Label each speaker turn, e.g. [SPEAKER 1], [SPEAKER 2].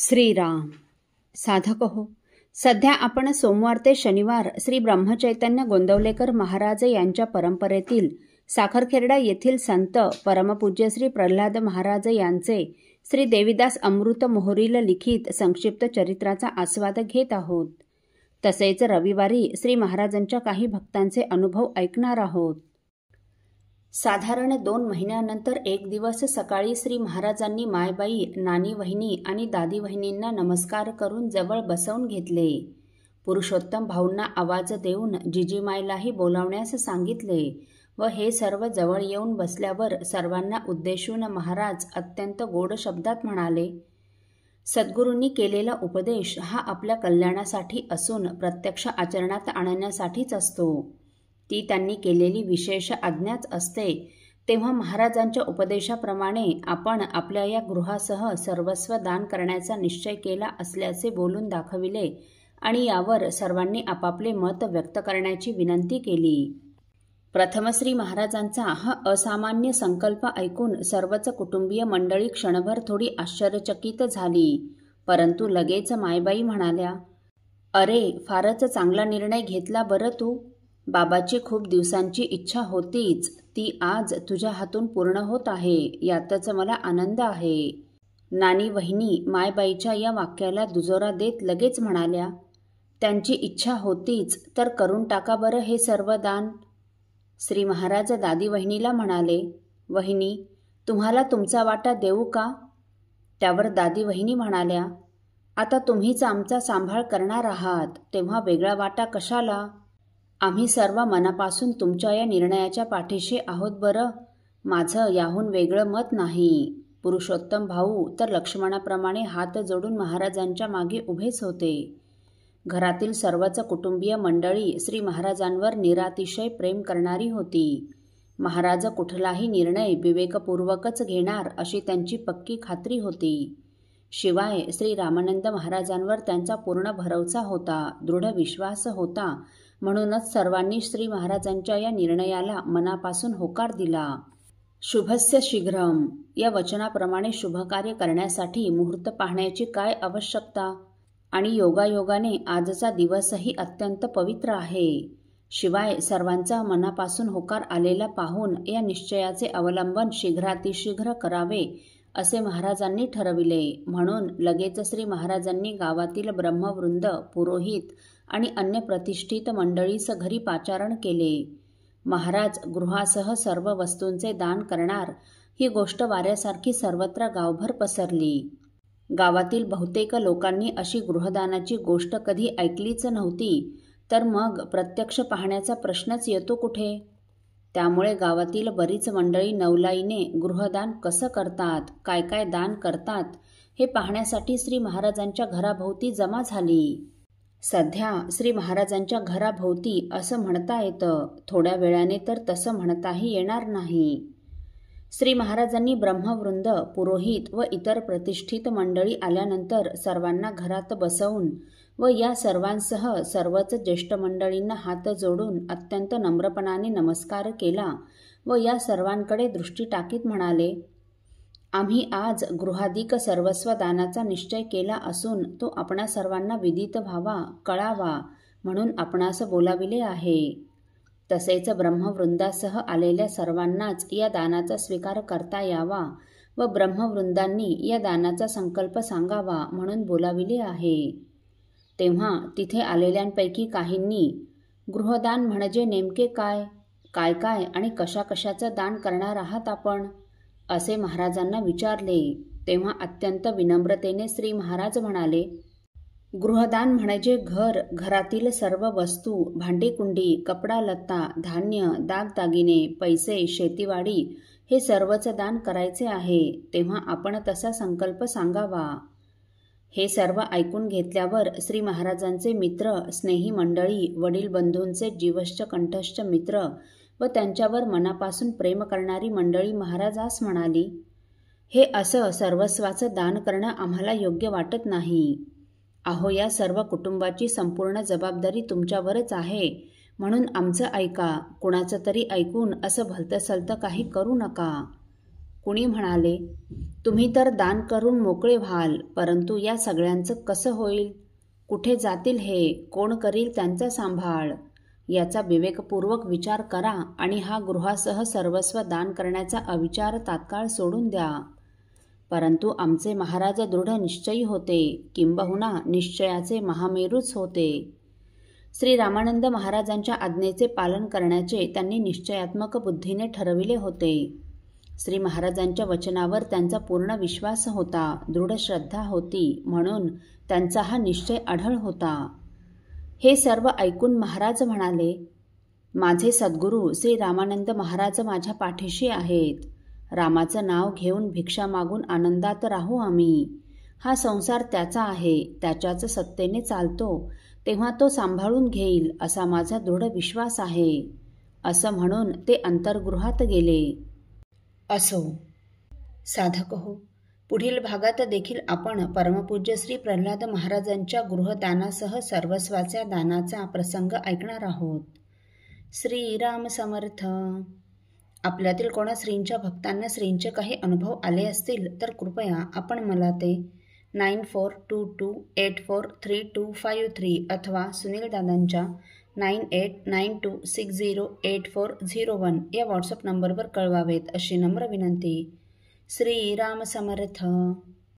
[SPEAKER 1] श्रीराम. साधक हो, सध्या आपण सोमवार ते शनिवार श्री ब्रह्मचैतन्य गोंदवलेकर महाराज यांच्या परंपरेतील साखरखेर्डा येथील संत परमपूज्य श्री प्रल्हाद महाराज यांचे श्री देवीदास अमृत मोहरील लिखित संक्षिप्त चरित्राचा आस्वाद घेत आहोत. तसेच रविवारी श्री महाराजांच्या काही भक्तांचे अनुभव ऐकणार आहोत. साधारण 2 महिन्यानंतर एक दिवस सकाळी श्री महाराजांनी मायबाई, नानी वहिनी आणि दादी वहिनींना नमस्कार करून जवळ बसवून घेतले. पुरुषोत्तम भाऊंना आवाज देऊन जिजीमायलाही बोलावण्यास सांगितले व हे सर्व जवळ येऊन बसल्यावर सर्वांना उद्देशून महाराज अत्यंत गोड शब्दात म्हणाले, सद्गुरूंनी केलेला उपदेश हा आपल्या कल्याणासाठी असून प्रत्यक्ष आचरणात आणण्यासाठीच असतो. ती त्यांनी केलेली विशेष आज्ञाच असते. तेव्हा महाराजांच्या उपदेशाप्रमाणे आपण आपल्या या गृहासह सर्वस्व दान करण्याचा निश्चय केला असल्याचे बोलून दाखविले आणि यावर सर्वांनी आपापले मत व्यक्त करण्याची विनंती केली. प्रथम श्री महाराजांचा हा असामान्य संकल्प ऐकून सर्वच कुटुंबीय मंडळी क्षणभर थोडी आश्चर्यचकित झाली. परंतु लगेच मायबाई म्हणाल्या, अरे, फारच चांगला निर्णय घेतला बरं तू. बाबाची खूप दिवसांची इच्छा होतीच, ती आज तुझ्या हातून पूर्ण होत आहे, यातच मला आनंद आहे. नानी वहिनी मायबाईच्या या वाक्याला दुजोरा देत लगेच म्हणाल्या, त्यांची इच्छा होतीच तर करून टाका बरं हे सर्व दान. श्री महाराज दादी वहिनीला म्हणाले, वहिनी, तुम्हाला तुमचा वाटा देऊ का? त्यावर दादी वहिनी म्हणाल्या, आता तुम्हीच आमचा सांभाळ करणार आहात, तेव्हा वेगळा वाटा कशाला? आम्ही सर्व मनापासून तुमच्या या निर्णयाच्या पाठीशी आहोत बरं. माझं याहून वेगळं मत नाही. पुरुषोत्तम भाऊ तर लक्ष्मणाप्रमाणे हात जोडून महाराजांच्या मागे उभेच होते. घरातील सर्वच कुटुंबीय मंडळी श्री महाराजांवर निरातिशय प्रेम करणारी होती. महाराज कुठलाही निर्णय विवेकपूर्वकच घेणार अशी त्यांची पक्की खात्री होती. शिवाय श्री रामानंद महाराजांवर त्यांचा पूर्ण भरवसा होता, दृढ विश्वास होता. म्हणूनच सर्वांनी श्री महाराजांच्या या निर्णयाला मनापासून होकार दिला. शुभस्य शीघ्रम या वचनाप्रमाणे शुभकार्य करण्यासाठी मुहूर्त पाहण्याची काय आवश्यकता? आणि योगायोगाने आजचा दिवसही अत्यंत पवित्र आहे. शिवाय सर्वांचा मनापासून होकार आलेला पाहून या निश्चयाचे अवलंबन शीघ्रातिशीघ्र करावे असे महाराजांनी ठरविले. म्हणून लगेच श्री महाराजांनी गावातील ब्रह्मवृंद, पुरोहित आणि अन्य प्रतिष्ठित मंडळीस घरी पाचारण केले. महाराज गृहासह सर्व वस्तूंचे दान करणार ही गोष्ट वाऱ्यासारखी सर्वत्र गावभर पसरली. गावातील बहुतेक लोकांनी अशी गृहदानाची गोष्ट कधी ऐकलीच नव्हती, तर मग प्रत्यक्ष पाहण्याचा प्रश्नच येतो कुठे? त्यामुळे गावातील बरीच मंडळी नवलाईने गृहदान कसं करतात, काय काय दान करतात हे पाहण्यासाठी श्री महाराजांच्या घराभोवती जमा झाली. सध्या श्री महाराजांच्या घराभोवती असं म्हणता येतं, थोड्या वेळाने तर तसं म्हणताही येणार नाही. श्री महाराजांनी ब्रह्मवृंद, पुरोहित व इतर प्रतिष्ठित मंडळी आल्यानंतर सर्वांना घरात बसवून व या सर्वांसह सर्वच ज्येष्ठ मंडळींना हात जोडून अत्यंत नम्रपणाने नमस्कार केला व या सर्वांकडे दृष्टी टाकीत म्हणाले, आम्ही आज गृहाधिक सर्वस्व दानाचा निश्चय केला असून तो आपणा सर्वांना विदित व्हावा, कळावा म्हणून आपणास बोलाविले आहे. तसेच ब्रह्मवृंदासह आलेल्या सर्वांनाच या दानाचा स्वीकार करता यावा व ब्रह्मवृंदांनी या दानाचा संकल्प सांगावा म्हणून बोलाविले आहे. तेव्हा तिथे आलेल्यांपैकी काहींनी गृहदान म्हणजे नेमके काय, काय काय आणि कशा कशाचं दान करणार आहात आपण, असे महाराजांना विचारले. तेव्हा अत्यंत विनम्रतेने श्री महाराज म्हणाले, गृहदान म्हणजे घर, घरातील सर्व वस्तू, भांडीकुंडी, कपडा लत्ता, धान्य, दागदागिने, पैसे, शेतीवाडी हे सर्वच दान करायचे आहे. तेव्हा आपण तसा संकल्प सांगावा. हे सर्व ऐकून घेतल्यावर श्री महाराजांचे मित्र, स्नेही मंडळी, वडील बंधूंचे जीवश्च कंठश्च मित्र व त्यांच्यावर मनापासून प्रेम करणारी मंडळी महाराजास म्हणाली, हे असं सर्वस्वाचं दान करणं आम्हाला योग्य वाटत नाही. अहो, या सर्व कुटुंबाची संपूर्ण जबाबदारी तुमच्यावरच आहे, म्हणून आमचं ऐका, कुणाचं तरी ऐकून असं भलतंसलतं काही करू नका. कुणी म्हणाले, तुम्ही तर दान करून मोकळे व्हाल, परंतु या सगळ्यांचं कसं होईल? कुठे जातील हे? कोण करील त्यांचा सांभाळ? याचा विवेकपूर्वक विचार करा आणि हा गृहासह सर्वस्व दान करण्याचा अविचार तात्काळ सोडून द्या. परंतु आमचे महाराज दृढ निश्चयी होते, किंबहुना निश्चयाचे महामेरूच होते. श्री रामानंद महाराजांच्या आज्ञेचे पालन करण्याचे त्यांनी निश्चयात्मक बुद्धीने ठरविले होते. श्री महाराजांच्या वचनावर त्यांचा पूर्ण विश्वास होता, दृढ श्रद्धा होती, म्हणून त्यांचा हा निश्चय अढळ होता. हे सर्व ऐकून महाराज म्हणाले, माझे सद्गुरू श्री रामानंद महाराज माझ्या पाठीशी आहेत. रामाचं नाव घेऊन भिक्षा मागून आनंदात राहू आम्ही. हा संसार त्याचा आहे, त्याच्याच सत्तेने चालतो, तेव्हा तो सांभाळून घेईल असा माझा दृढ विश्वास आहे. असं म्हणून ते अंतर्गृहात गेले. असो साधक हो, पुढील भागात देखील आपण परमपूज्य श्री प्रल्हाद महाराजांच्या गृहदानासह सर्वस्वाच्या दानाचा प्रसंग ऐकणार आहोत. श्रीराम समर्थ. आपल्यातील कोणा श्रींच्या भक्तांना श्रींचे काही अनुभव आले असतील तर कृपया आपण मला ते 9422843253 अथवा सुनील दादांच्या 9892608401 या व्हॉट्सअप नंबरवर कळवावेत अशी नम्र विनंती. श्रीराम समर्थ.